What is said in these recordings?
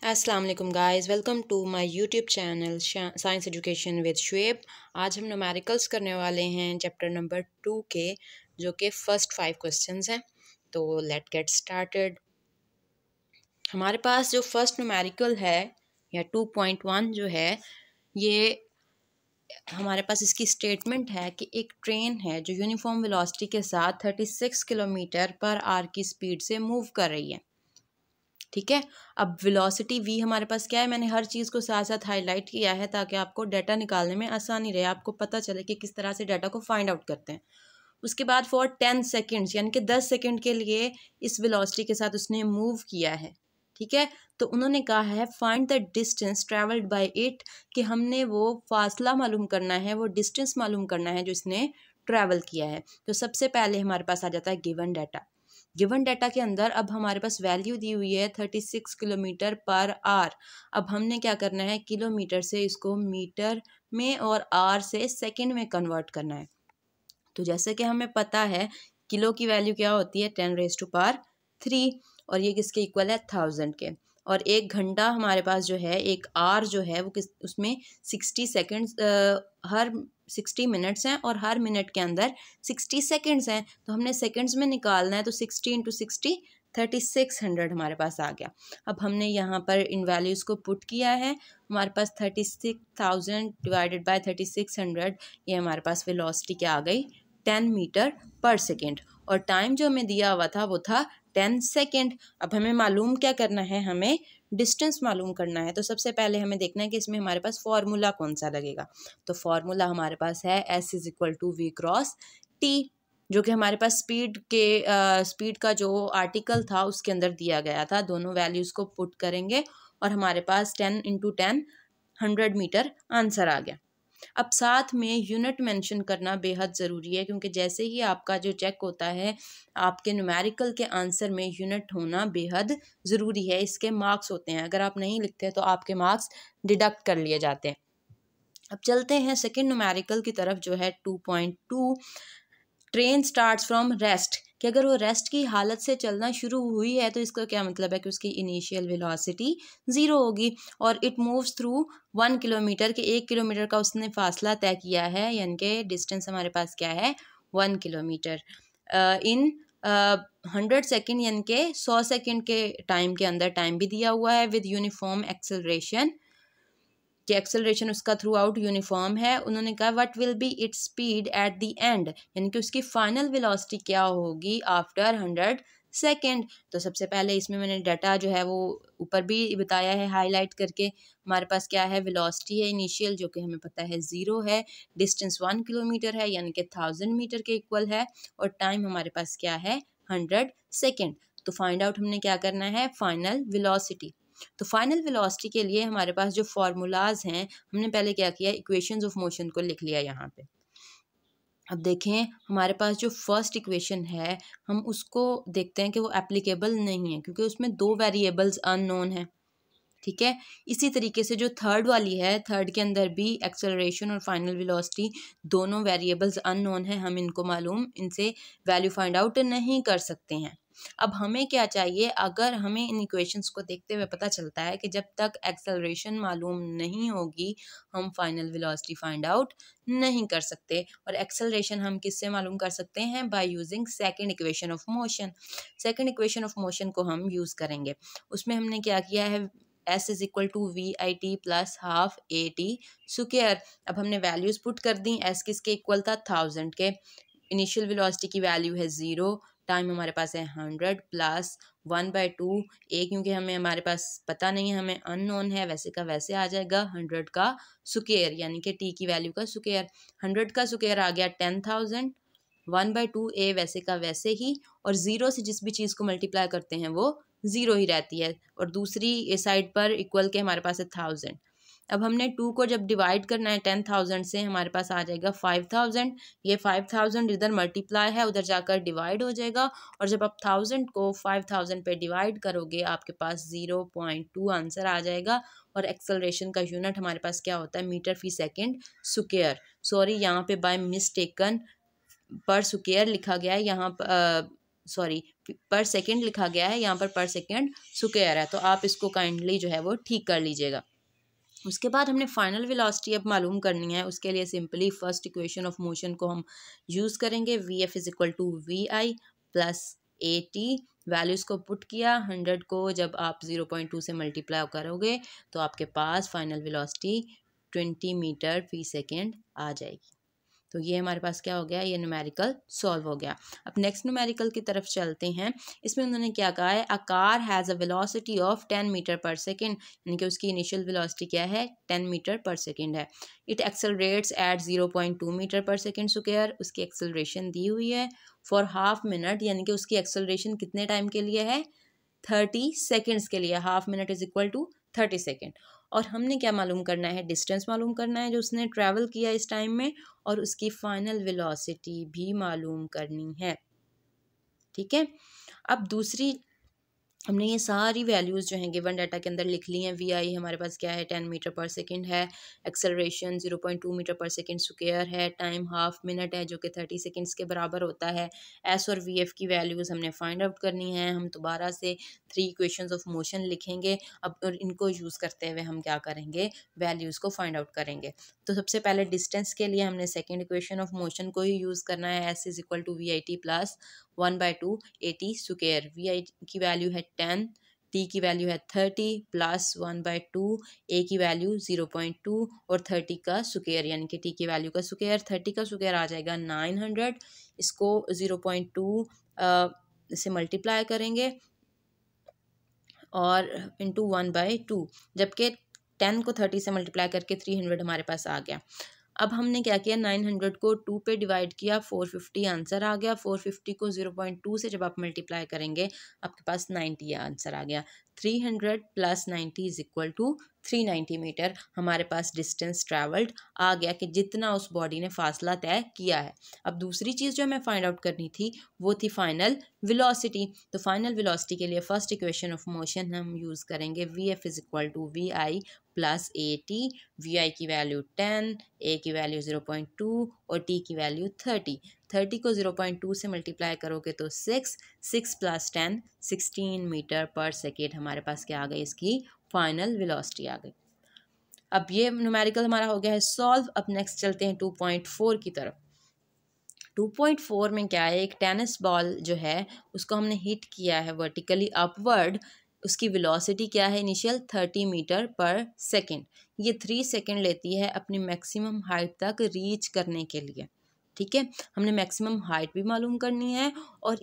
अस्सलाम वालेकुम guys, welcome to my YouTube channel science education with Shoaib. आज हम न्यूमेरिकल्स करने वाले हैं चैप्टर नंबर 2 के, जो कि फर्स्ट 5 क्वेश्चंस हैं। तो लेट गेट स्टार्टेड। हमारे पास जो फर्स्ट न्यूमेरिकल है या 2.1 जो है, ये हमारे पास इसकी स्टेटमेंट है कि एक ट्रेन है जो यूनिफॉर्म वेलोसिटी के साथ 36 किलोमीटर पर आवर की स्पीड से मूव कर रही है। ठीक है, अब वेलोसिटी v हमारे पास क्या है, मैंने हर चीज़ को साथ साथ हाईलाइट किया है ताकि आपको डाटा निकालने में आसानी रहे, आपको पता चले कि किस तरह से डाटा को फाइंड आउट करते हैं। उसके बाद फॉर 10 सेकेंड्स यानी कि 10 सेकेंड के लिए इस वेलोसिटी के साथ उसने मूव किया है। ठीक है, तो उन्होंने कहा है find the distance travelled by it, कि हमने वो फासला मालूम करना है, वो डिस्टेंस मालूम करना है जो इसने ट्रैवल किया है। तो सबसे पहले हमारे पास आ जाता है गिवन डाटा। गिवन डाटा के अंदर अब हमारे पास वैल्यू दी हुई है 36 किलोमीटर पर आवर। अब हमने क्या करना है, किलोमीटर से इसको मीटर में और आवर से सेकंड में कन्वर्ट करना है। तो जैसे कि हमें पता है किलो की वैल्यू क्या होती है 10⁻³ और ये किसके इक्वल है 1000 के। और एक घंटा हमारे पास जो है, एक आवर जो है वो उसमें 60 सेकेंड्स हर 60 मिनट्स हैं और हर मिनट के अंदर 60 सेकेंड्स हैं। तो हमने सेकेंड्स में निकालना है, तो 60 × 60 3600 हमारे पास आ गया। अब हमने यहाँ पर इन वैल्यूज़ को पुट किया है, हमारे पास 36,000 डिवाइडेड बाय 3600, ये हमारे पास वेलोसिटी क्या आ गई 10 मीटर पर सेकेंड। और टाइम जो हमें दिया हुआ था वो था 10 सेकेंड। अब हमें मालूम क्या करना है, हमें डिस्टेंस मालूम करना है। तो सबसे पहले हमें देखना है कि इसमें हमारे पास फॉर्मूला कौन सा लगेगा। तो फॉर्मूला हमारे पास है S = V क्रॉस T, जो कि हमारे पास स्पीड का जो आर्टिकल था उसके अंदर दिया गया था। दोनों वैल्यूज़ को पुट करेंगे और हमारे पास 10 × 10 100 मीटर आंसर आ गया। अब साथ में यूनिट मेंशन करना बेहद ज़रूरी है, क्योंकि जैसे ही आपका जो चेक होता है, आपके न्यूमेरिकल के आंसर में यूनिट होना बेहद ज़रूरी है। इसके मार्क्स होते हैं, अगर आप नहीं लिखते तो आपके मार्क्स डिडक्ट कर लिए जाते हैं। अब चलते हैं सेकंड न्यूमेरिकल की तरफ, जो है 2.2। ट्रेन स्टार्ट्स फ्रॉम रेस्ट, कि अगर वो रेस्ट की हालत से चलना शुरू हुई है तो इसका क्या मतलब है कि उसकी इनिशियल वेलोसिटी 0 होगी। और इट मूव्स थ्रू 1 किलोमीटर, के 1 किलोमीटर का उसने फासला तय किया है, यानी कि डिस्टेंस हमारे पास क्या है 1 किलोमीटर इन 100 सेकेंड, यानी कि 100 सेकेंड के टाइम के अंदर टाइम भी दिया हुआ है विद यूनिफॉर्म एक्सेलरेशन, कि एक्सेलरेशन उसका थ्रू आउट यूनिफॉर्म है। उन्होंने कहा what will be its speed at the end, यानी कि उसकी फाइनल वेलोसिटी क्या होगी आफ्टर 100 सेकेंड। तो सबसे पहले इसमें मैंने डाटा जो है वो ऊपर भी बताया है हाईलाइट करके। हमारे पास क्या है, वेलोसिटी है इनिशियल जो कि हमें पता है 0 है, डिस्टेंस 1 किलोमीटर है यानी कि 1000 मीटर के इक्वल है, और टाइम हमारे पास क्या है 100 सेकेंड। तो फाइंड आउट हमने क्या करना है, फाइनल वेलोसिटी। तो फाइनल वेलोसिटी के लिए हमारे पास जो फार्मूलाज हैं, हमने पहले क्या किया, इक्वेशंस ऑफ मोशन को लिख लिया यहाँ पे। अब देखें हमारे पास जो फर्स्ट इक्वेशन है, हम उसको देखते हैं कि वो एप्लीकेबल नहीं है, क्योंकि उसमें 2 वेरिएबल्स अननोन हैं। ठीक है, इसी तरीके से जो थर्ड वाली है, थर्ड के अंदर भी एक्सेलरेशन और फाइनल वेलोसिटी दोनों वेरिएबल्स अननोन हैं, हम इनको मालूम, इनसे वैल्यू फाइंड आउट नहीं कर सकते हैं। अब हमें क्या चाहिए, अगर हमें इन इक्वेशंस को देखते हुए पता चलता है कि जब तक एक्सेलरेशन मालूम नहीं होगी हम फाइनल वेलोसिटी फाइंड आउट नहीं कर सकते। और एक्सेलरेशन हम किससे मालूम कर सकते हैं, by using second equation of motion. Second equation of motion को हम यूज़ करेंगे। उसमें हमने क्या किया है, S = VIT + ½ AT²। अब हमने वैल्यूज़ पुट कर दी, S किसके इक्वल था 1000 के, इनिशियल वेलोसिटी की वैल्यू है 0, टाइम हमारे पास है 100 + 1/2 A, क्योंकि हमारे पास पता नहीं है, हमें अननोन है, वैसे का वैसे आ जाएगा 100 का स्क्वायर, यानी कि T की वैल्यू का स्क्वायर। 100 का स्क्वायर आ गया 10,000, 1/2 A वैसे का वैसे ही, और 0 से जिस भी चीज़ को मल्टीप्लाई करते हैं वो 0 ही रहती है, और दूसरी साइड पर इक्वल के हमारे पास है 1000। अब हमने 2 को जब डिवाइड करना है 10,000 से, हमारे पास आ जाएगा 5000। ये 5000 इधर मल्टीप्लाई है, उधर जाकर डिवाइड हो जाएगा, और जब आप 1000 को 5000 पे डिवाइड करोगे आपके पास 0.2 आंसर आ जाएगा। और एक्सेलरेशन का यूनिट हमारे पास क्या होता है, मीटर फी सेकेंड स्क्वायर। सॉरी, यहाँ पे बाय मिस्टेकन पर स्क्वायर लिखा गया है, यहाँ सॉरी पर सेकेंड लिखा गया है, यहाँ पर सेकेंड स्क्वायर है, तो आप इसको काइंडली जो है वो ठीक कर लीजिएगा। उसके बाद हमने फाइनल वेलोसिटी अब मालूम करनी है। उसके लिए simply first equation of motion को हम यूज़ करेंगे। V F is equal to we I plus A t. Values को पुट किया, 100 को जब आप 0.2 से मल्टीप्लाई करोगे तो आपके पास फाइनल वेलोसिटी 20 मीटर फी सेकेंड आ जाएगी। तो ये हमारे पास क्या हो गया, ये न्यूमेरिकल सॉल्व हो गया। अब नेक्स्ट न्यूमेरिकल की तरफ चलते हैं। इसमें उन्होंने क्या कहा है, a car has a velocity of 10 meter per second, यानी कि उसकी इनिशियल वेलोसिटी क्या है, 10 मीटर पर सेकेंड है। It accelerates eight 0.2 metre per second square, उसकी एक्सेलरेशन दी हुई है फॉर हाफ मिनट, यानी कि उसकी एक्सेलरेशन कितने टाइम के लिए है, 30 सेकेंड्स के लिए। Half minute is equal to 30 second. और हमने क्या मालूम करना है, डिस्टेंस मालूम करना है जो उसने ट्रैवल किया इस टाइम में, और उसकी फाइनल वेलोसिटी भी मालूम करनी है। ठीक है, अब दूसरी हमने ये सारी वैल्यूज़ जो हैं गिवन डाटा के अंदर लिख ली हैं। वी आई हमारे पास क्या है, 10 मीटर पर सेकेंड है, acceleration 0.2 metre per second square है, टाइम हाफ मिनट है जो कि 30 सेकेंड्स के बराबर होता है। एस और वी एफ की वैल्यूज़ हमने फाइंड आउट करनी है। हम दोबारा से 3 इक्वेशंस ऑफ मोशन लिखेंगे अब, और इनको यूज़ करते हुए हम क्या करेंगे, वैल्यूज़ को फाइंड आउट करेंगे। तो सबसे पहले डिस्टेंस के लिए हमने सेकेंड इक्वेशन ऑफ मोशन को ही यूज़ करना है। S is equal to we I T plus 1/2 A T square. V I की वैल्यू है 10, टी की वैल्यू है 30 प्लस 1/2, ए की वैल्यू 0.2 और 30 का स्क्वायर, यानी कि टी की वैल्यू का स्क्वायर, 30 का स्क्वायर आ जाएगा 900। इसको 0.2 से मल्टीप्लाई करेंगे और इंटू 1/2, जबकि 10 को 30 से मल्टीप्लाई करके 300 हमारे पास आ गया। अब हमने क्या किया, 900 को 2 पे डिवाइड किया, 450 आंसर आ गया। 450 को 0.2 से जब आप मल्टीप्लाई करेंगे आपके पास 90 आंसर आ गया। 300 plus 90 is equal to 390 meter हमारे पास डिस्टेंस ट्रैवल्ड आ गया, कि जितना उस बॉडी ने फासला तय किया है। अब दूसरी चीज़ जो हमें फाइंड आउट करनी थी वो थी फाइनल वेलोसिटी। तो फाइनल वेलोसिटी के लिए फर्स्ट इक्वेशन ऑफ मोशन हम यूज़ करेंगे। V F is equal to we I plus A T. V I की वैल्यू 10, ए की वैल्यू 0.2 और टी की वैल्यू 30। 30 को 0.2 से मल्टीप्लाई करोगे तो 6 प्लस 10 16 मीटर पर सेकेंड हमारे पास क्या आ गई, इसकी फाइनल वेलोसिटी आ गई। अब ये न्यूमेरिकल हमारा हो गया है सॉल्व। अब नेक्स्ट चलते हैं 2.4 की तरफ। 2.4 में क्या है, एक टेनिस बॉल जो है उसको हमने हिट किया है वर्टिकली अपवर्ड। उसकी वेलोसिटी क्या है इनिशियल, 30 मीटर पर सेकेंड। ये 3 सेकेंड लेती है अपनी मैक्सिमम हाइट तक रीच करने के लिए। ठीक है, हमने मैक्सिमम हाइट भी मालूम करनी है और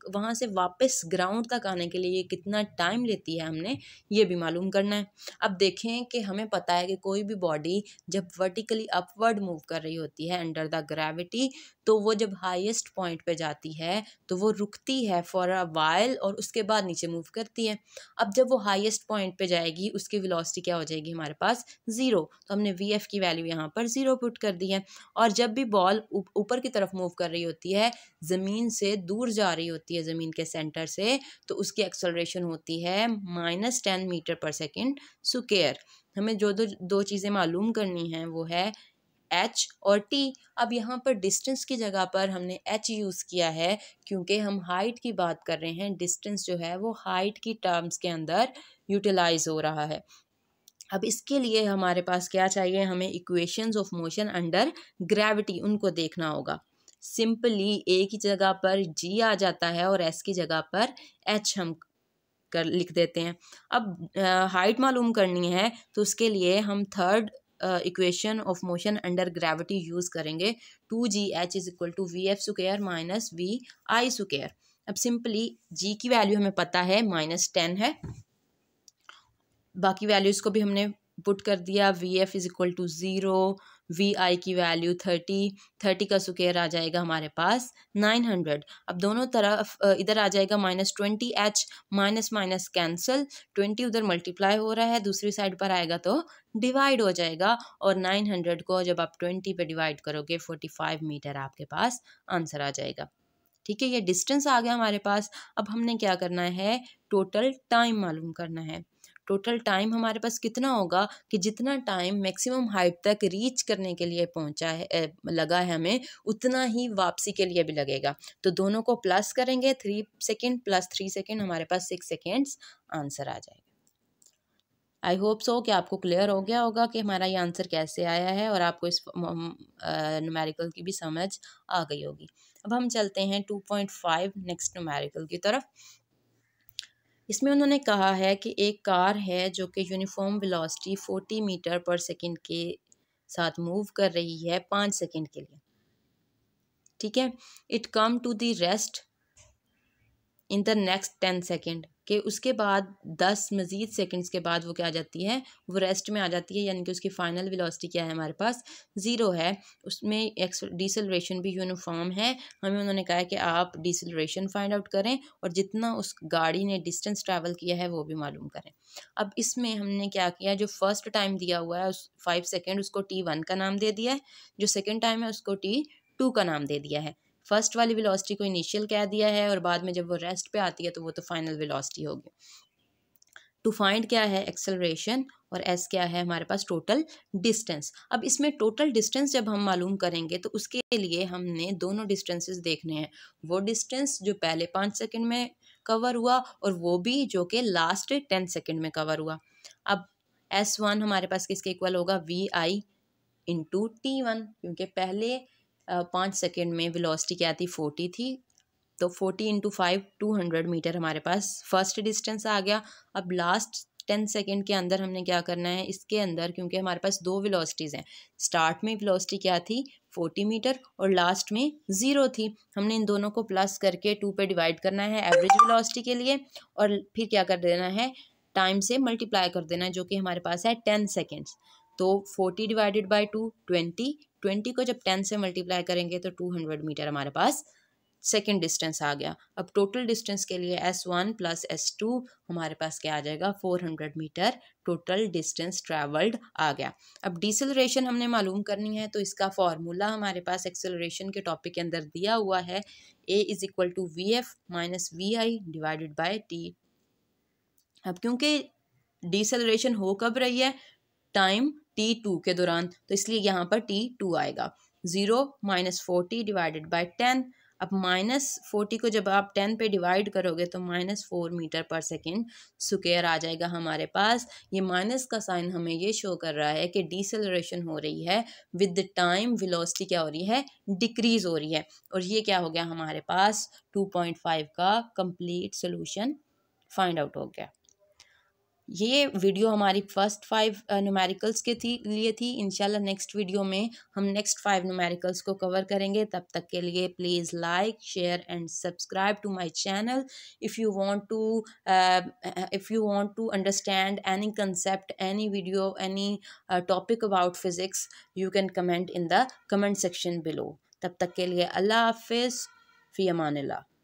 वहाँ से वापस ग्राउंड तक आने के लिए ये कितना टाइम लेती है हमने ये भी मालूम करना है। अब देखें कि हमें पता है कि कोई भी बॉडी जब वर्टिकली अपवर्ड मूव कर रही होती है अंडर द ग्रेविटी, तो वो जब हाईएस्ट पॉइंट पे जाती है तो वो रुकती है फॉर अ वाइल और उसके बाद नीचे मूव करती है। अब जब वो हाईएस्ट पॉइंट पे जाएगी उसकी वेलोसिटी क्या हो जाएगी हमारे पास, 0। तो हमने वी एफ की वैल्यू यहाँ पर 0 पुट कर दी है। और जब भी बॉल ऊपर की तरफ मूव कर रही होती है, ज़मीन से दूर जा रही होती है, ज़मीन के सेंटर से, तो उसकी एक्सेलरेशन होती है -10 मीटर पर सेकेंड स्क्वायर। हमें जो दो चीज़ें मालूम करनी हैं वो है एच और टी। अब यहाँ पर डिस्टेंस की जगह पर हमने एच यूज़ किया है क्योंकि हम हाइट की बात कर रहे हैं। डिस्टेंस जो है वो हाइट की टर्म्स के अंदर यूटिलाइज हो रहा है। अब इसके लिए हमारे पास क्या चाहिए, हमें equations of motion under gravity उनको देखना होगा। सिंपली ए की जगह पर जी आ जाता है और एस की जगह पर एच हम लिख देते हैं। अब हाइट मालूम करनी है तो उसके लिए हम third equation of motion under gravity use करेंगे। 2gh is equal to v f square minus v i square. अब सिंपली जी की वैल्यू हमें पता है -10 है, बाकी वैल्यूज़ को भी हमने पुट कर दिया। V F is equal to 0, V I की वैल्यू 30 का स्क्वायर आ जाएगा हमारे पास 900। अब दोनों तरफ इधर आ जाएगा -20h, माइनस माइनस कैंसिल, 20 उधर मल्टीप्लाई हो रहा है, दूसरी साइड पर आएगा तो डिवाइड हो जाएगा। और 900 को जब आप 20 पे डिवाइड करोगे 45 मीटर आपके पास आंसर आ जाएगा। ठीक है, ये डिस्टेंस आ गया हमारे पास। अब हमने क्या करना है, टोटल टाइम मालूम करना है। टोटल टाइम हमारे पास कितना होगा कि जितना टाइम मैक्सिमम हाइट तक रीच करने के लिए पहुंचा है लगा है हमें, उतना ही वापसी के लिए भी लगेगा। तो दोनों को प्लस करेंगे, 3 सेकेंड प्लस 3 सेकेंड, हमारे पास 6 सेकेंड्स आंसर आ जाएगा। आई होप सो कि आपको क्लियर हो गया होगा कि हमारा ये आंसर कैसे आया है और आपको इस न्यूमेरिकल की भी समझ आ गई होगी। अब हम चलते हैं 2.5 नेक्स्ट न्यूमेरिकल की तरफ। इसमें उन्होंने कहा है कि एक कार है जो कि यूनिफॉर्म वेलोसिटी 40 मीटर पर सेकंड के साथ मूव कर रही है 5 सेकंड के लिए। ठीक है, it come to the rest in the next 10 second, के उसके बाद 10 मज़ीद सेकंड्स के बाद वो क्या आ जाती है, वो रेस्ट में आ जाती है, यानी कि उसकी फ़ाइनल वेलोसिटी क्या है, हमारे पास 0 है। उसमें डिसलरेशन भी यूनिफॉर्म है। हमें उन्होंने कहा है कि आप डिसलरेशन फाइंड आउट करें और जितना उस गाड़ी ने डिस्टेंस ट्रैवल किया है वो भी मालूम करें। अब इसमें हमने क्या किया, जो फर्स्ट टाइम दिया हुआ है उस 5 सेकेंड, उसको T1 का नाम दे दिया है। जो सेकेंड टाइम है उसको T2 का नाम दे दिया है। फर्स्ट वाली वेलोसिटी को इनिशियल कह दिया है और बाद में जब वो रेस्ट पे आती है तो वो तो फाइनल वेलोसिटी होगी। टू फाइंड क्या है, एक्सेलरेशन, और एस क्या है हमारे पास, टोटल डिस्टेंस। अब इसमें टोटल डिस्टेंस जब हम मालूम करेंगे तो उसके लिए हमने दोनों डिस्टेंसेस देखने हैं। वो डिस्टेंस जो पहले 5 सेकंड में कवर हुआ और वो भी जो कि लास्ट 10 सेकंड में कवर हुआ। अब S1 हमारे पास किसके इक्वल होगा, VI इंटू T1, क्योंकि पहले 5 सेकेंड में वेलोसिटी क्या थी, 40 थी। तो 40 इंटू 5 200 मीटर हमारे पास फर्स्ट डिस्टेंस आ गया। अब लास्ट 10 सेकेंड के अंदर हमने क्या करना है, इसके अंदर क्योंकि हमारे पास दो वेलोसिटीज़ हैं, स्टार्ट में वेलोसिटी क्या थी 40 मीटर और लास्ट में 0 थी। हमने इन दोनों को प्लस करके 2 पे डिवाइड करना है एवरेज वेलोसिटी के लिए, और फिर क्या कर देना है, टाइम से मल्टीप्लाई कर देना है, जो कि हमारे पास है 10 सेकेंड्स। तो 40 डिवाइडेड बाई 2 20 को जब 10 से मल्टीप्लाई करेंगे तो 200 मीटर हमारे पास सेकेंड डिस्टेंस आ गया। अब टोटल डिस्टेंस के लिए S1 प्लस S2 हमारे पास क्या आ जाएगा, 400 मीटर टोटल डिस्टेंस ट्रैवल्ड आ गया। अब डिसलरेशन हमने मालूम करनी है, तो इसका फॉर्मूला हमारे पास एक्सेलरेशन के टॉपिक के अंदर दिया हुआ है, A is equal to VF minus VI divided by T। अब क्योंकि डिसलरेशन हो कब रही है, टाइम T2 के दौरान, तो इसलिए यहाँ पर T2 आएगा। 0 माइनस 40 डिवाइडेड बाई 10। अब माइनस 40 को जब आप 10 पे डिवाइड करोगे तो -4 मीटर पर सेकेंड स्क्वायर आ जाएगा हमारे पास। ये माइनस का साइन हमें ये शो कर रहा है कि डिसलरेशन हो रही है, विद द टाइम वेलोसिटी क्या हो रही है, डिक्रीज हो रही है। और ये क्या हो गया हमारे पास, 2.5 का कंप्लीट सोल्यूशन फाइंड आउट हो गया। ये वीडियो हमारी फर्स्ट 5 न्यूमेरिकल्स के लिए थी। इंशाल्लाह नेक्स्ट वीडियो में हम नेक्स्ट 5 न्यूमेरिकल्स को कवर करेंगे। तब तक के लिए please like, share and subscribe to my channel. If you want to understand any concept, any video, any topic about physics, you can comment in the comment section below. तब तक के लिए अल्लाह हाफिज़, फ़ी अमानिल्लाह।